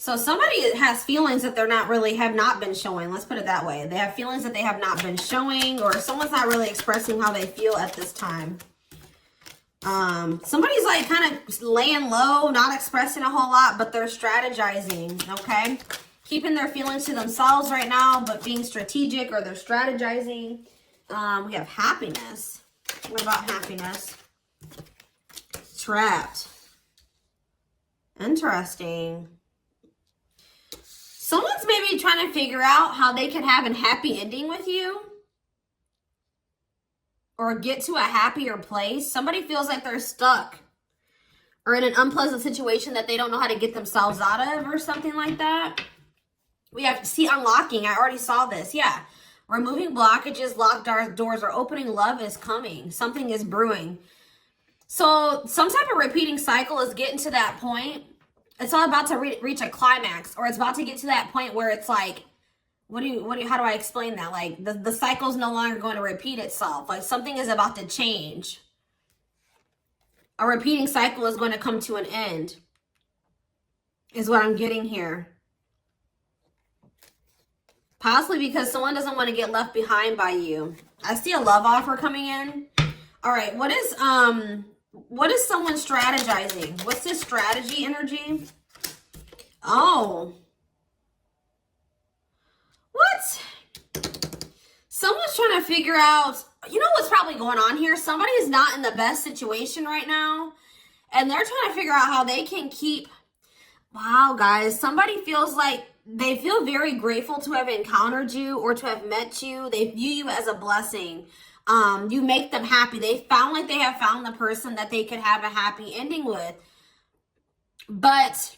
So somebody has feelings that they're not really, have not been showing. Let's put it that way. They have feelings that they have not been showing, or someone's not really expressing how they feel at this time. Somebody's like kind of laying low, not expressing a whole lot, but they're strategizing, okay? Keeping their feelings to themselves right now, but being strategic, or they're strategizing. We have happiness. What about happiness? Trapped. Interesting. Someone's maybe trying to figure out how they can have a happy ending with you, or get to a happier place. Somebody feels like they're stuck or in an unpleasant situation that they don't know how to get themselves out of, or something like that. We have to see unlocking. I already saw this. Yeah. Removing blockages, locked doors, or opening. Love is coming. Something is brewing. So some type of repeating cycle is getting to that point. It's all about to reach a climax, or it's about to get to that point where it's like, how do I explain that? Like the cycle's no longer going to repeat itself. Like something is about to change. A repeating cycle is going to come to an end, is what I'm getting here. Possibly because someone doesn't want to get left behind by you. I see a love offer coming in. All right, what is someone strategizing? What's this strategy energy? Oh. What? Someone's trying to figure out, you know what's probably going on here? Somebody is not in the best situation right now, and they're trying to figure out how they can keep, wow, guys, somebody feels like they feel very grateful to have encountered you or to have met you. They view you as a blessing. You make them happy. They found like they have found the person that they could have a happy ending with. But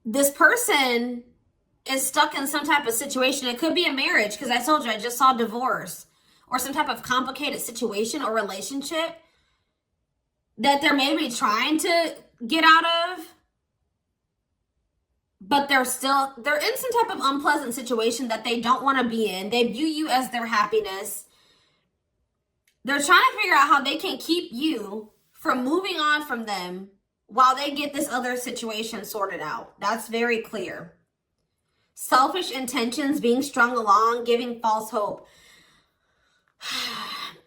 this person is stuck in some type of situation. It could be a marriage, because I told you I just saw divorce, or some type of complicated situation or relationship that they're maybe trying to get out of, but they're in some type of unpleasant situation that they don't want to be in. They view you as their happiness. They're trying to figure out how they can keep you from moving on from them while they get this other situation sorted out. That's very clear. Selfish intentions being strung along, giving false hope.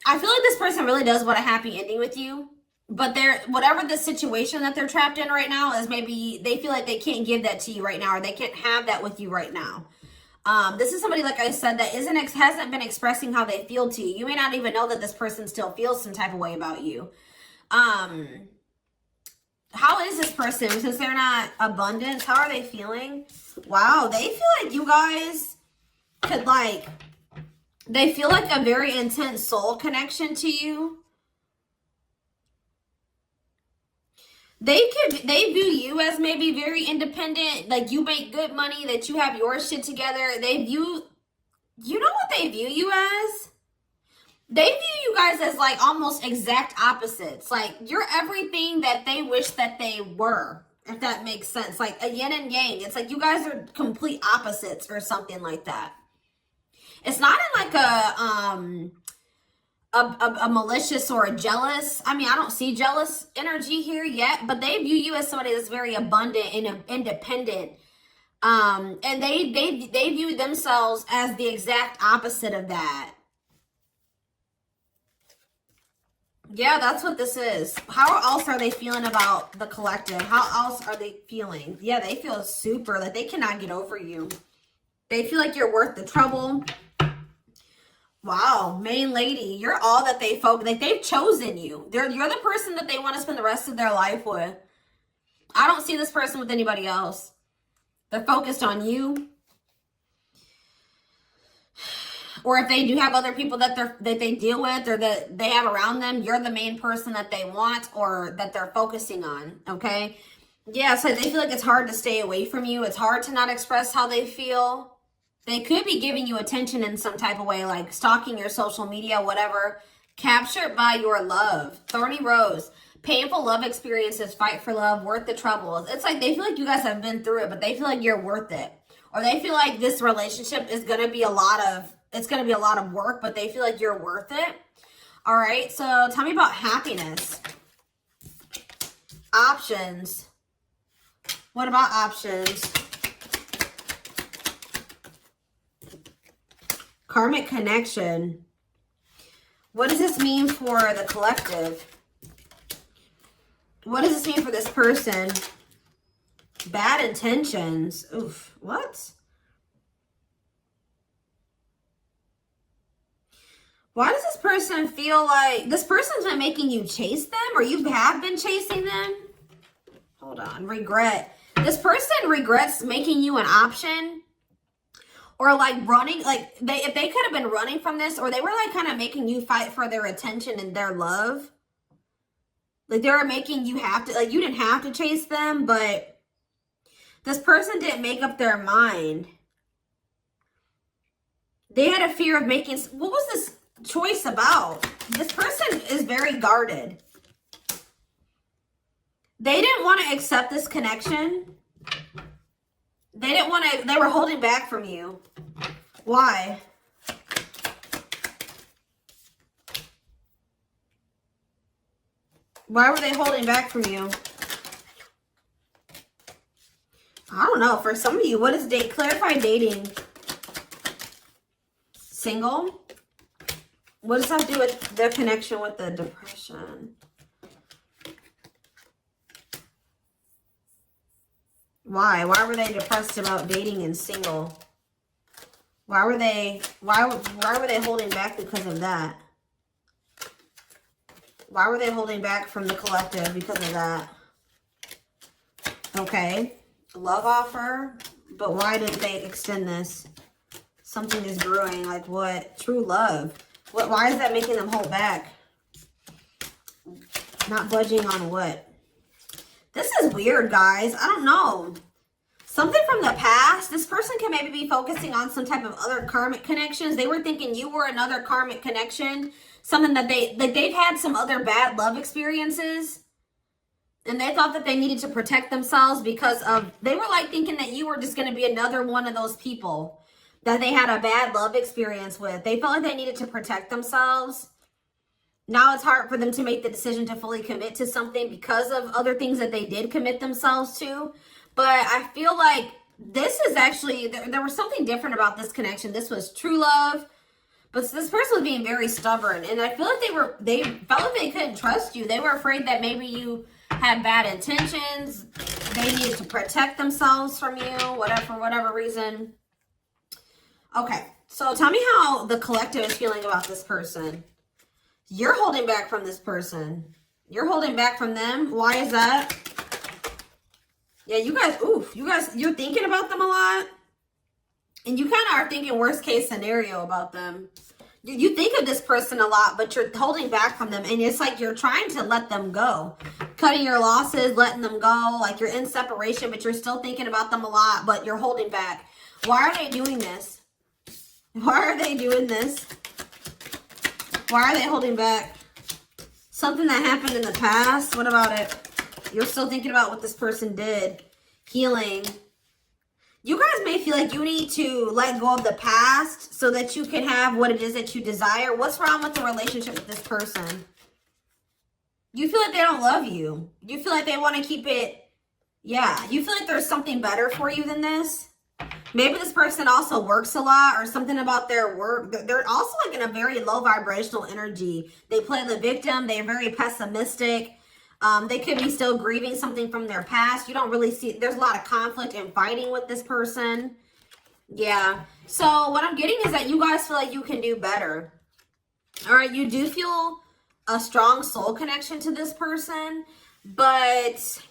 I feel like this person really does want a happy ending with you, but whatever the situation that they're trapped in right now is, maybe they feel like they can't give that to you right now, or they can't have that with you right now. This is somebody, like I said, that hasn't been expressing how they feel to you. You may not even know that this person still feels some type of way about you. How is this person? Since they're not abundant, how are they feeling? Wow, they feel like you guys could they feel like a very intense soul connection to you. They view you as maybe very independent, like you make good money, that you have your shit together. You know what they view you as? They view you guys as like almost exact opposites. Like you're everything that they wish that they were, if that makes sense. Like a yin and yang. It's like you guys are complete opposites or something like that. It's not in like a malicious or a jealous. I mean, I don't see jealous energy here yet, but they view you as somebody that's very abundant and independent. And they view themselves as the exact opposite of that. Yeah, that's what this is. How else are they feeling about the collective? How else are they feeling? Yeah, they feel super, like they cannot get over you. They feel like you're worth the trouble. Wow, main lady, you're all that they've chosen you. You're the person that they want to spend the rest of their life with. I don't see this person with anybody else. They're focused on you. Or if they do have other people that they deal with or that they have around them, you're the main person that they want or that they're focusing on, okay? Yeah, so they feel like it's hard to stay away from you. It's hard to not express how they feel. They could be giving you attention in some type of way, like stalking your social media, whatever. Captured by your love. Thorny rose. Painful love experiences, fight for love, worth the trouble. It's like they feel like you guys have been through it, but they feel like you're worth it. Or they feel like this relationship is going to be a lot of work, but they feel like you're worth it. All right, so tell me about happiness. Options. What about options? Karmic connection. What does this mean for the collective? What does this mean for this person? Bad intentions. Oof, what? Why does this person feel like this person's been making you chase them, or you have been chasing them? Hold on. Regret. This person regrets making you an option, or like running, like if they could have been running from this, or they were like kind of making you fight for their attention and their love. Like they were making you have to, like you didn't have to chase them, but this person didn't make up their mind. They had a fear of making, what was this choice about? This person is very guarded. They didn't want to accept this connection. They didn't want to, they were holding back from you. Why? Why were they holding back from you? I don't know. For some of you, what is date? Clarify dating. Single? What does that have to do with their connection with the depression? Why? Why were they depressed about dating and single? Why were they holding back because of that? Why were they holding back from the collective because of that? Okay. Love offer. But why did they extend this? Something is brewing. Like what? True love. What? Why is that making them hold back? Not budging on what? This is weird, guys. I don't know. Something from the past. This person can maybe be focusing on some type of other karmic connections. They were thinking you were another karmic connection. Something that they've had some other bad love experiences. And they thought that they needed to protect themselves because of, they were like thinking that you were just going to be another one of those people that they had a bad love experience with. They felt like they needed to protect themselves. Now it's hard for them to make the decision to fully commit to something because of other things that they did commit themselves to. But I feel like this is actually, there was something different about this connection. This was true love. But this person was being very stubborn. And I feel like they felt like they couldn't trust you. They were afraid that maybe you had bad intentions. They needed to protect themselves from you, for whatever reason. Okay, so tell me how the collective is feeling about this person. You're holding back from this person. You're holding back from them. Why is that? Yeah, you guys, you're thinking about them a lot. And you kind of are thinking worst case scenario about them. You think of this person a lot, but you're holding back from them. And it's like you're trying to let them go. Cutting your losses, letting them go. Like you're in separation, but you're still thinking about them a lot, but you're holding back. Why are they doing this? Why are they doing this? Why are they holding back? Something that happened in the past? What about it? You're still thinking about what this person did. Healing. You guys may feel like you need to let go of the past so that you can have what it is that you desire. What's wrong with the relationship with this person? You feel like they don't love you. You feel like they want to keep it. Yeah, you feel like there's something better for you than this. Maybe this person also works a lot or something about their work. They're also like in a very low vibrational energy. They play the victim. They're very pessimistic. They could be still grieving something from their past. You don't really see, there's a lot of conflict and fighting with this person. Yeah. So what I'm getting is that you guys feel like you can do better. All right. You do feel a strong soul connection to this person, but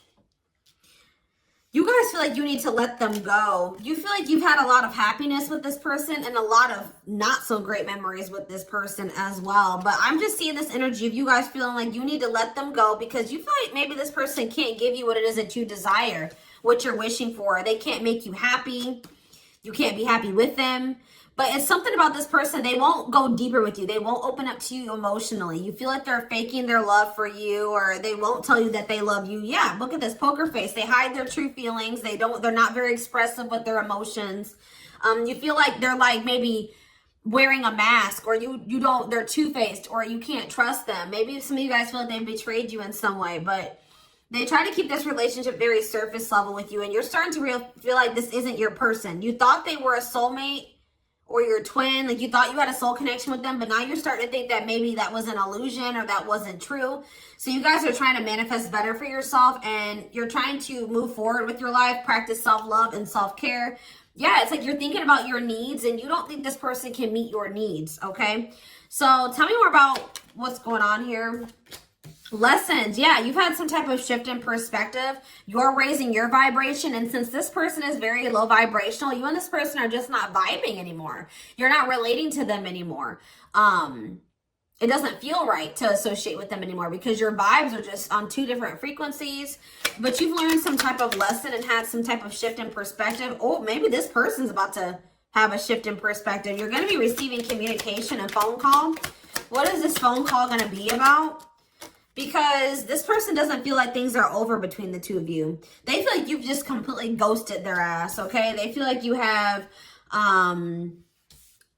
you guys feel like you need to let them go. You feel like you've had a lot of happiness with this person and a lot of not so great memories with this person as well. But I'm just seeing this energy of you guys feeling like you need to let them go because you feel like maybe this person can't give you what it is that you desire, what you're wishing for. They can't make you happy. You can't be happy with them. But it's something about this person. They won't go deeper with you. They won't open up to you emotionally. You feel like they're faking their love for you, or they won't tell you that they love you. Yeah, look at this poker face. They hide their true feelings. They're not very expressive with their emotions. You feel like they're like maybe wearing a mask, or they're two-faced, or you can't trust them. Maybe some of you guys feel like they betrayed you in some way, but They try to keep this relationship very surface level with you, and you're starting to feel like this isn't your person. You thought they were a soulmate or your twin, like you thought you had a soul connection with them, but now you're starting to think that maybe that was an illusion or that wasn't true. So you guys are trying to manifest better for yourself, and you're trying to move forward with your life, practice self-love and self-care. Yeah, it's like you're thinking about your needs, and you don't think this person can meet your needs, okay? So tell me more about what's going on here. Lessons. Yeah, you've had some type of shift in perspective. You're raising your vibration, and since this person is very low vibrational, you and this person are just not vibing anymore. You're not relating to them anymore. It doesn't feel right to associate with them anymore because your vibes are just on two different frequencies. But you've learned some type of lesson and had some type of shift in perspective. Oh, maybe this person's about to have a shift in perspective. You're going to be receiving communication and phone call. What is this phone call going to be about? Because this person doesn't feel like things are over between the two of you. They feel like you've just completely ghosted their ass, okay? They feel like you have,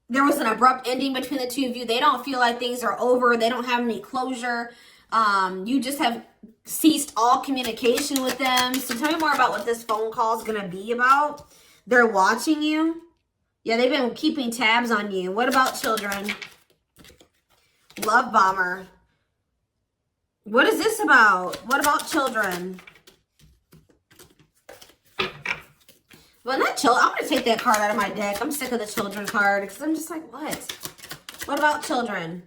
there was an abrupt ending between the two of you. They don't feel like things are over. They don't have any closure. You just have ceased all communication with them. So tell me more about what this phone call is going to be about. They're watching you. Yeah, they've been keeping tabs on you. What about children? Love bomber. What is this about? What about children? Well, not children. I'm going to take that card out of my deck. I'm sick of the children card because I'm just like, what? What about children?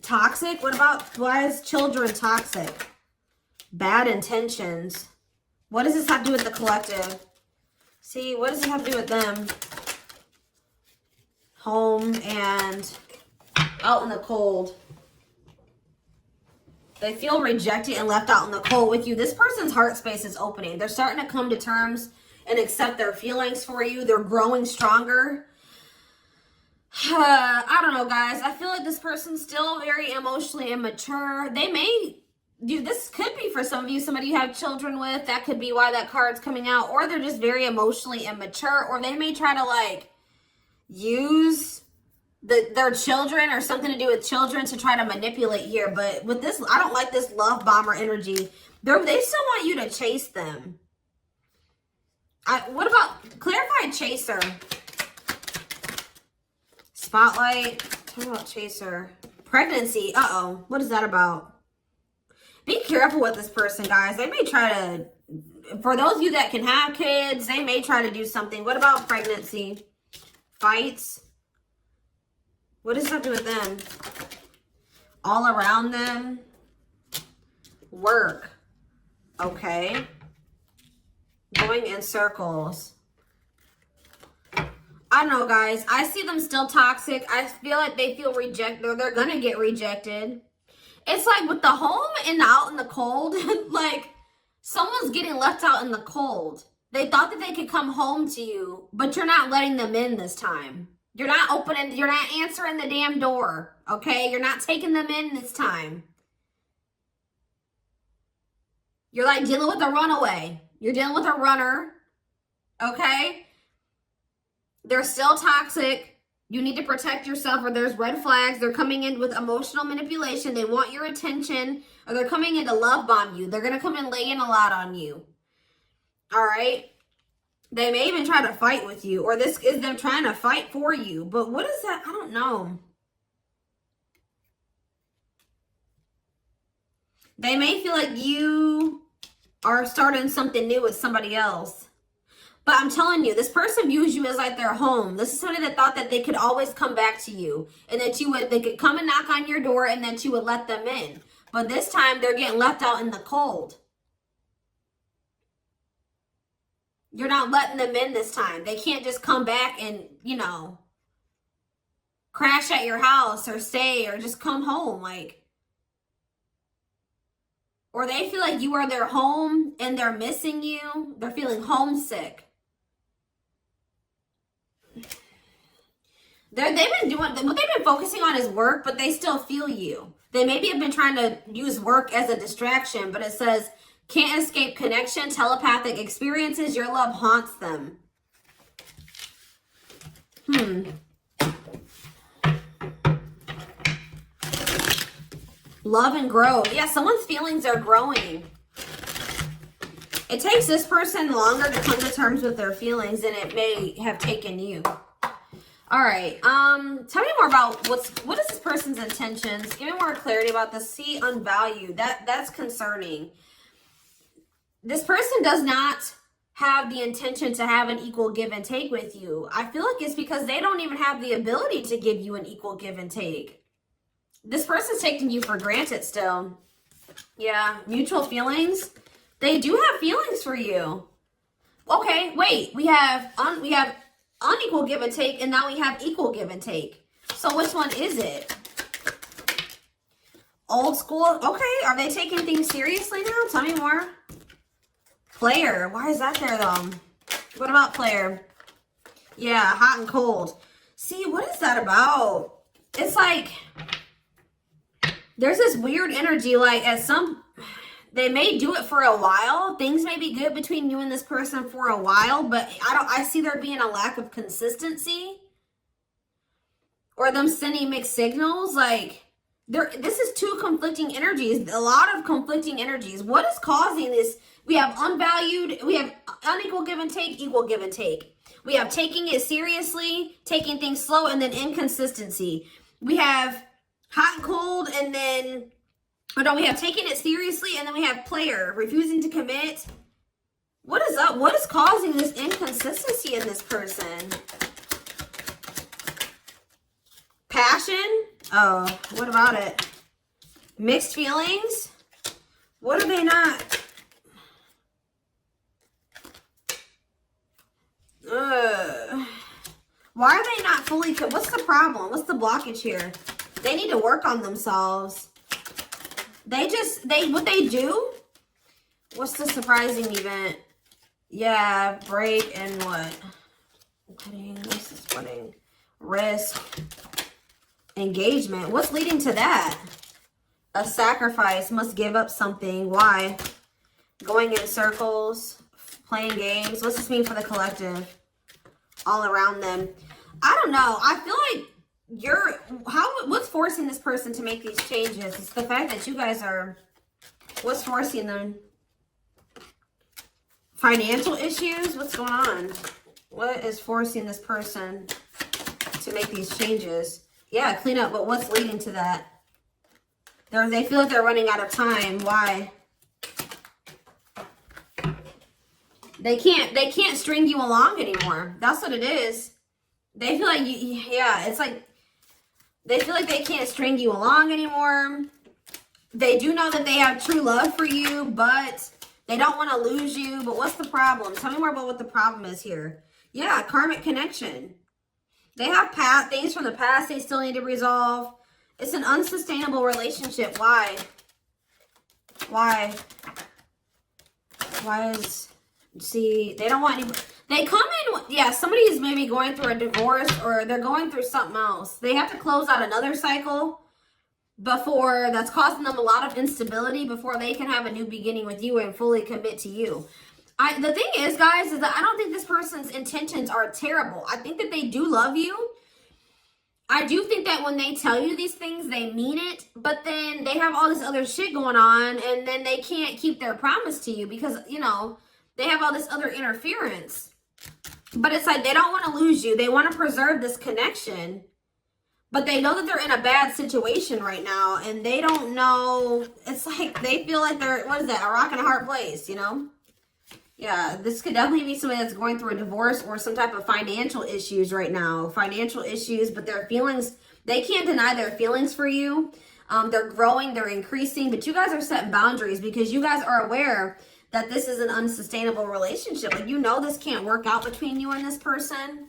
Toxic? What about, why is children toxic? Bad intentions. What does this have to do with the collective? See, what does it have to do with them? Home and out in the cold. They feel rejected and left out in the cold with you. This person's heart space is opening. They're starting to come to terms and accept their feelings for you. They're growing stronger. I don't know, guys. I feel like this person's still very emotionally immature. They may, this could be for some of you, somebody you have children with. That could be why that card's coming out. Or they're just very emotionally immature. Or they may try to like use their children or something to do with children to try to manipulate here. But with this, I don't like this love bomber energy. They still want you to chase them. What about clarified chaser? Spotlight. Talk about chaser. Pregnancy. Uh-oh. What is that about? Be careful with this person, guys. They may try to, for those of you that can have kids, they may try to do something. What about pregnancy? Fights. What does that do with them? All around them. Work. Okay. Going in circles. I don't know, guys. I see them still toxic. I feel like they feel rejected, or they're going to get rejected. It's like with the home and the out in the cold, like someone's getting left out in the cold. They thought that they could come home to you, but you're not letting them in this time. You're not opening, you're not answering the damn door, okay? You're not taking them in this time. You're like dealing with a runaway. You're dealing with a runner, okay? They're still toxic. You need to protect yourself, or there's red flags. They're coming in with emotional manipulation. They want your attention, or they're coming in to love bomb you. They're going to come in laying a lot on you, all right? They may even try to fight with you, or this is them trying to fight for you. But what is that? I don't know. They may feel like you are starting something new with somebody else. But I'm telling you, this person views you as like their home. This is somebody that thought that they could always come back to you, and that they could come and knock on your door and that you would let them in. But this time they're getting left out in the cold. You're not letting them in this time. They can't just come back and, you know, crash at your house or stay or just come home. Like, or they feel like you are their home and they're missing you. They're feeling homesick. They've been doing, what they've been focusing on is work, but they still feel you. They maybe have been trying to use work as a distraction, but it says, can't escape connection, telepathic experiences, your love haunts them. Love and grow. Yeah, someone's feelings are growing. It takes this person longer to come to terms with their feelings than it may have taken you. All right. Tell me more about what is this person's intentions? Give me more clarity about this. See, unvalued. That's concerning. This person does not have the intention to have an equal give and take with you. I feel like it's because they don't even have the ability to give you an equal give and take. This person's taking you for granted still. Yeah, mutual feelings. They do have feelings for you. Okay, wait. We have unequal give and take, and now we have equal give and take. So which one is it? Old school. Okay, are they taking things seriously now? Tell me more. Player. Why is that there though? What about player? Yeah, hot and cold. See, what is that about? It's like there's this weird energy, like they may do it for a while. Things may be good between you and this person for a while, but I see there being a lack of consistency or them sending mixed signals. Like this is two conflicting energies, a lot of conflicting energies. What is causing this? We have unvalued, we have unequal give and take, equal give and take. We have taking it seriously, taking things slow, and then inconsistency. We have hot and cold, and then, oh no, we have taking it seriously, and then we have player, refusing to commit. What is up? What is causing this inconsistency in this person? Passion? Oh, what about it? Mixed feelings? What are they not? Why are they not fully, what's the problem? What's the blockage here? They need to work on themselves. What they do? What's the surprising event? Yeah, break and what? Wedding, this is wedding. Risk. Engagement. What's leading to that? A sacrifice. Must give up something. Why? Going in circles. Playing games. What's this mean for the collective? All around them. I don't know. I feel like what's forcing this person to make these changes? It's the fact that you guys are, what's forcing them? Financial issues? What's going on? What is forcing this person to make these changes? Yeah, clean up, but what's leading to that? They feel like they're running out of time. Why? They can't string you along anymore. That's what it is. They feel like it's like they feel like they can't string you along anymore. They do know that they have true love for you, but they don't want to lose you. But what's the problem? Tell me more about what the problem is here. Yeah, karmic connection. They have things from the past they still need to resolve. It's an unsustainable relationship. Why? Why is... See, they don't want any... They come in... Yeah, somebody is maybe going through a divorce or they're going through something else. They have to close out another cycle before... That's causing them a lot of instability before they can have a new beginning with you and fully commit to you. The thing is, guys, is that I don't think this person's intentions are terrible. I think that they do love you. I do think that when they tell you these things, they mean it. But then they have all this other shit going on and then they can't keep their promise to you because, you know... They have all this other interference. But it's like they don't want to lose you. They want to preserve this connection. But they know that they're in a bad situation right now. And they don't know. It's like they feel like they're, what is that? A rock and a hard place, you know? Yeah, this could definitely be somebody that's going through a divorce or some type of financial issues right now. Financial issues, but their feelings, they can't deny their feelings for you. They're growing, they're increasing. But you guys are setting boundaries because you guys are aware that this is an unsustainable relationship. Like, you know this can't work out between you and this person.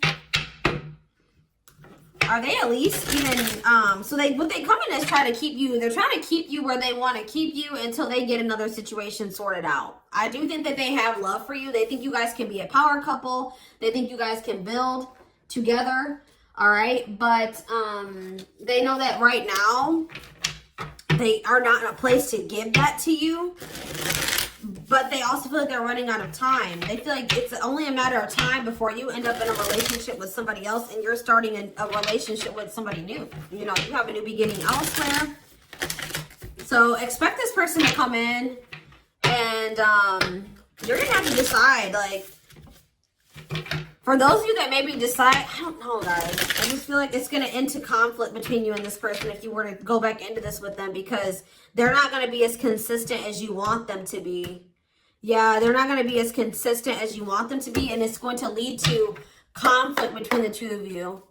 Are they at least even, so what they come in is try to keep you, they're trying to keep you where they want to keep you until they get another situation sorted out. I do think that they have love for you. They think you guys can be a power couple. They think you guys can build together. All right. But, they know that right now they are not in a place to give that to you. But they also feel like they're running out of time. They feel like it's only a matter of time before you end up in a relationship with somebody else and you're starting a relationship with somebody new. You know, you have a new beginning elsewhere. So expect this person to come in and You're going to have to decide, like, for those of you that maybe decide, I don't know, guys. I just feel like it's going to into conflict between you and this person if you were to go back into this with them, because they're not going to be as consistent as you want them to be. Yeah, they're not going to be as consistent as you want them to be, and it's going to lead to conflict between the two of you.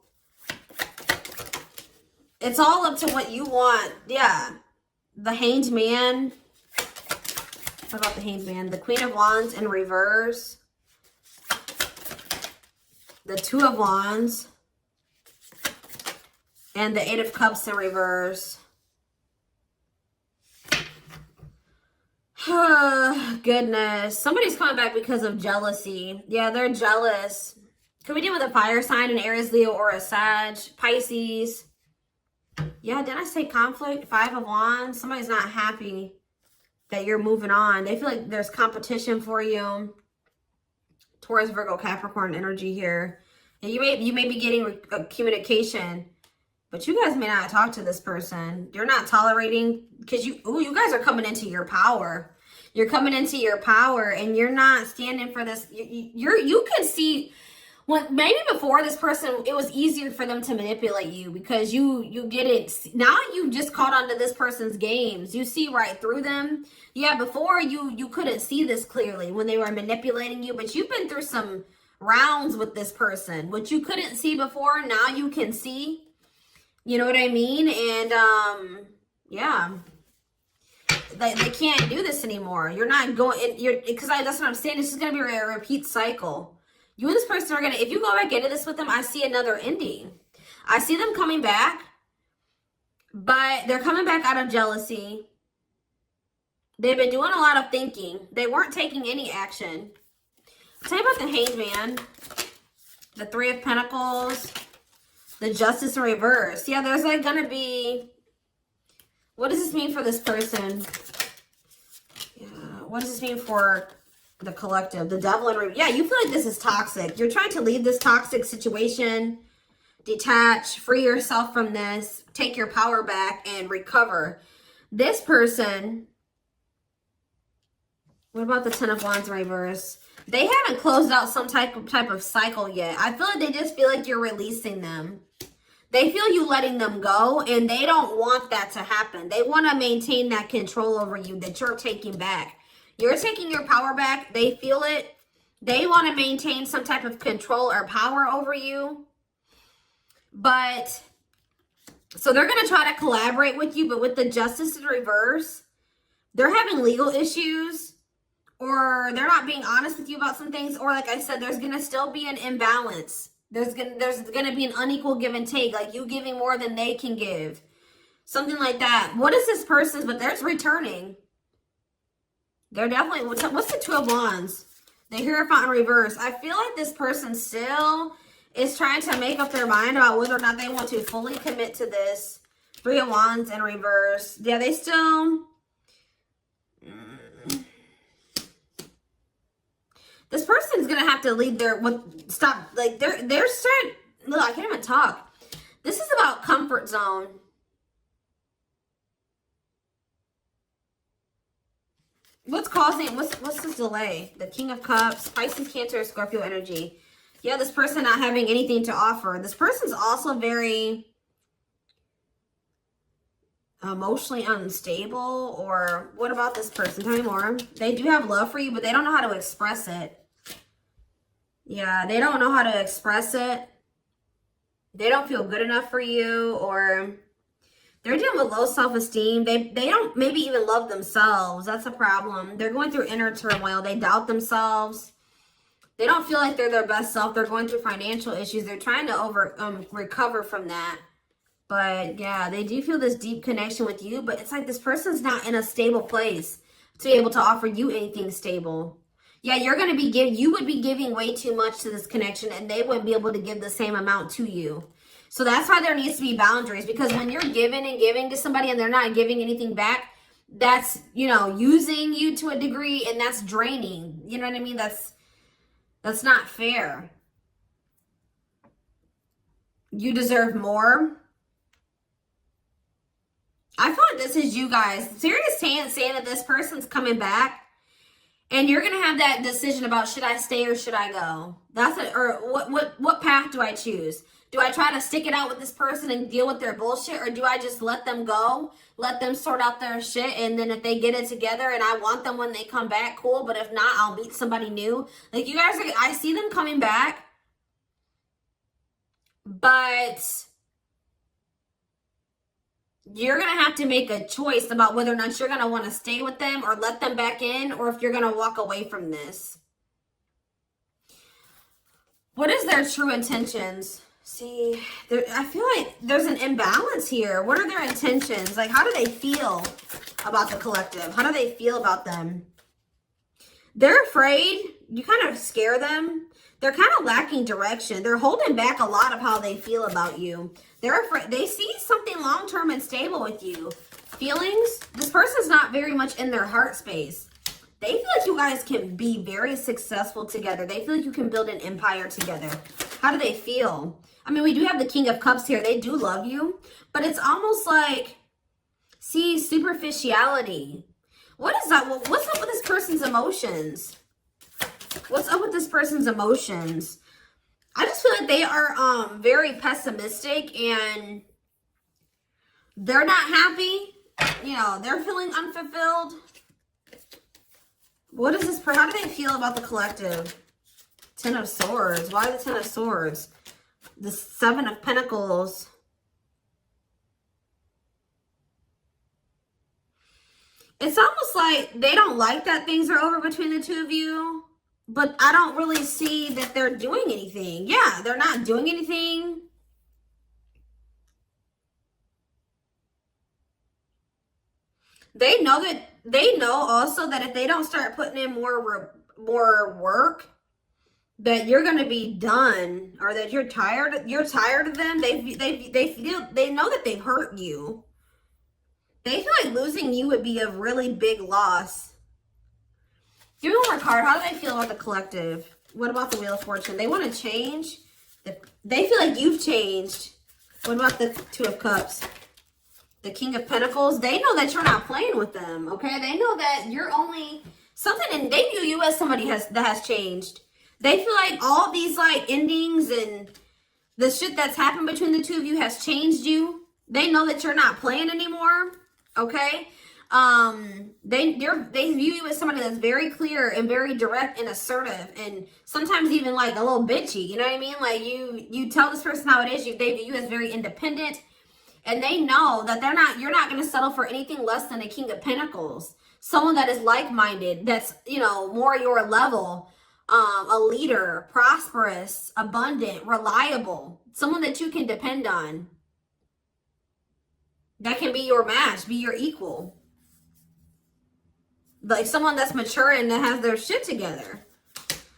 It's all up to what you want. Yeah. The Hanged Man. What about the Hanged Man? The Queen of Wands in reverse. The Two of Wands. And the Eight of Cups in reverse. Goodness. Somebody's coming back because of jealousy. Yeah, they're jealous. Could we deal with a fire sign, an Aries, Leo, or a Sag? Pisces. Yeah, didn't I say conflict? Five of Wands. Somebody's not happy that you're moving on. They feel like there's competition for you. Taurus, Virgo, Capricorn energy here. And you may be getting communication, but you guys may not talk to this person. You're not tolerating, because you guys are coming into your power. You're coming into your power, and you're not standing for this. You can see, when maybe before this person, it was easier for them to manipulate you because you get it. Now you just caught onto this person's games. You see right through them. Yeah, before you couldn't see this clearly when they were manipulating you, but you've been through some rounds with this person. What you couldn't see before, now you can see. You know what I mean? And yeah. They can't do this anymore. You're not going, because that's what I'm saying. This is going to be a repeat cycle. You and this person are going to, if you go back into this with them, I see another ending. I see them coming back, but they're coming back out of jealousy. They've been doing a lot of thinking. They weren't taking any action. Tell me about the Hanged Man, the Three of Pentacles, the Justice in reverse. Yeah, there's like going to be, what does this mean for this person? Yeah, what does this mean for the collective? The Devil in reverse. Yeah, you feel like this is toxic. You're trying to leave this toxic situation, detach, free yourself from this, take your power back, and recover. This person, what about the Ten of Wands in reverse? They haven't closed out some type of cycle yet. I feel like they just feel like you're releasing them. They feel you letting them go, and they don't want that to happen. They want to maintain that control over you that you're taking back. You're taking your power back. They feel it. They want to maintain some type of control or power over you. But, so they're going to try to collaborate with you, but with the Justice in reverse, they're having legal issues, or they're not being honest with you about some things, or like I said, there's going to still be an imbalance. There's gonna be an unequal give and take, like you giving more than they can give. Something like that. What is this person's? But there's returning. They're definitely, what's the Two of Wands? The Hierophant in reverse. I feel like this person still is trying to make up their mind about whether or not they want to fully commit to this. Three of Wands in reverse. Yeah, they still... This person's gonna have to leave their stop. Like they're starting. Look, I can't even talk. This is about comfort zone. What's causing? What's this delay? The King of Cups, Pisces, Cancer, Scorpio energy. Yeah, this person not having anything to offer. This person's also very emotionally unstable. Or what about this person? Tell me more. They do have love for you, but they don't know how to express it. Yeah, they don't know how to express it. They don't feel good enough for you, or they're dealing with low self-esteem. They don't maybe even love themselves. That's a problem. They're going through inner turmoil. They doubt themselves. They don't feel like they're their best self. They're going through financial issues. They're trying to recover from that. But yeah, they do feel this deep connection with you, but it's like this person's not in a stable place to be able to offer you anything stable. Yeah, you're going to be you would be giving way too much to this connection, and they wouldn't be able to give the same amount to you. So that's why there needs to be boundaries, because when you're giving and giving to somebody and they're not giving anything back, that's, you know, using you to a degree, and that's draining. You know what I mean? That's not fair. You deserve more. I feel like this is you guys. Serious saying that this person's coming back, And you're gonna have that decision about should I stay or should I go? That's it. Or what path do I choose? Do I try to stick it out with this person and deal with their bullshit, or do I just let them go, let them sort out their shit, and then if they get it together and I want them when they come back, cool. But if not, I'll meet somebody new. Like, you guys are, I see them coming back, but you're going to have to make a choice about whether or not you're going to want to stay with them or let them back in, or if you're going to walk away from this. What is their true intentions? See, I feel like there's an imbalance here. What are their intentions? Like, how do they feel about the collective? How do they feel about them? They're afraid. You kind of scare them. They're kind of lacking direction. They're holding back a lot of how they feel about you. They're afraid. They see something long-term and stable with you. Feelings. This person's not very much in their heart space. They feel like you guys can be very successful together. They feel like you can build an empire together. How do they feel? I mean, we do have the King of Cups here. They do love you, but it's almost like, see, superficiality. What is that? Well, what's up with this person's emotions? What's up with this person's emotions? I just feel like they are very pessimistic and they're not happy. You know, they're feeling unfulfilled. What is this? How do they feel about the collective? Ten of Swords. Why the Ten of Swords? The Seven of Pentacles. It's almost like they don't like that things are over between the two of you. But I don't really see that they're doing anything. Yeah, they're not doing anything. They know also that if they don't start putting in more work, that you're going to be done, or that you're tired of them. They know that they've hurt you. They feel like losing you would be a really big loss. Give me one more card. How do they feel about the collective? What about the Wheel of Fortune? They want to change. They feel like you've changed. What about the Two of Cups? The King of Pentacles. They know that you're not playing with them, okay? They know that you're only something, and they view you as somebody that has changed. They feel like all these like endings and the shit that's happened between the two of you has changed you. They know that you're not playing anymore, okay? They view you as somebody that's very clear and very direct and assertive, and sometimes even like a little bitchy. You know what I mean? Like you tell this person how it is. They view you as very independent, and they know that you're not going to settle for anything less than a King of Pentacles. Someone that is like-minded, that's, you know, more your level, a leader, prosperous, abundant, reliable, someone that you can depend on. That can be your match, be your equal. Like someone that's mature and that has their shit together.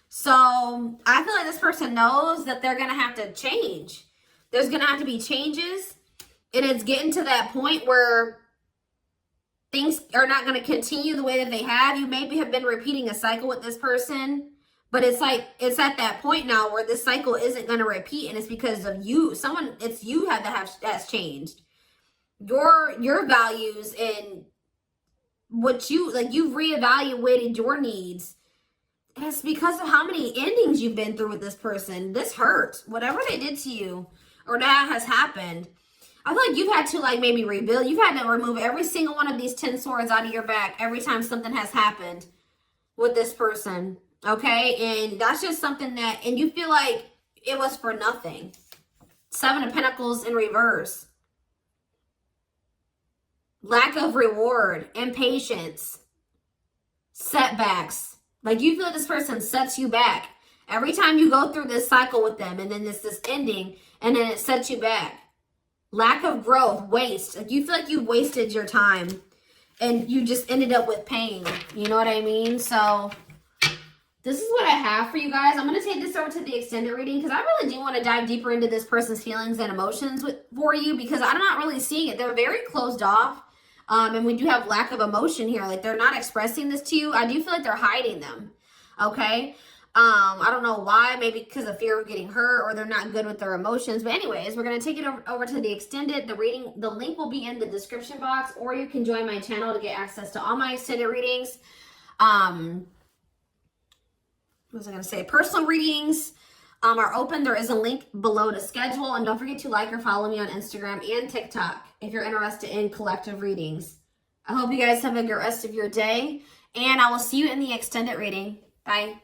So I feel like this person knows that they're going to have to change. There's going to have to be changes. And it's getting to that point where things are not going to continue the way that they have. You maybe have been repeating a cycle with this person. But it's like, it's at that point now where this cycle isn't going to repeat. And it's because of you. It's you that's changed. Your values and what you've reevaluated your needs. And it's because of how many endings you've been through with this person. This hurt. Whatever they did to you or that has happened. I feel like you've had to like maybe rebuild. You've had to remove every single one of these 10 swords out of your back every time something has happened with this person. Okay? And that's just something that, and you feel like it was for nothing. Seven of Pentacles in reverse. Lack of reward, impatience, setbacks. Like you feel like this person sets you back. Every time you go through this cycle with them, and then this ending, and then it sets you back. Lack of growth, waste. Like you feel like you've wasted your time and you just ended up with pain. You know what I mean? So this is what I have for you guys. I'm going to take this over to the extended reading because I really do want to dive deeper into this person's feelings and emotions for you, because I'm not really seeing it. They're very closed off. And we do have lack of emotion here. Like they're not expressing this to you. I do feel like they're hiding them. Okay. I don't know why. Maybe because of fear of getting hurt, or they're not good with their emotions. But anyways, we're going to take it over to the extended. The reading, the link will be in the description box, or you can join my channel to get access to all my extended readings. what was I going to say? Personal readings are open. There is a link below to schedule. And don't forget to like or follow me on Instagram and TikTok if you're interested in collective readings. I hope you guys have a good rest of your day. And I will see you in the extended reading. Bye.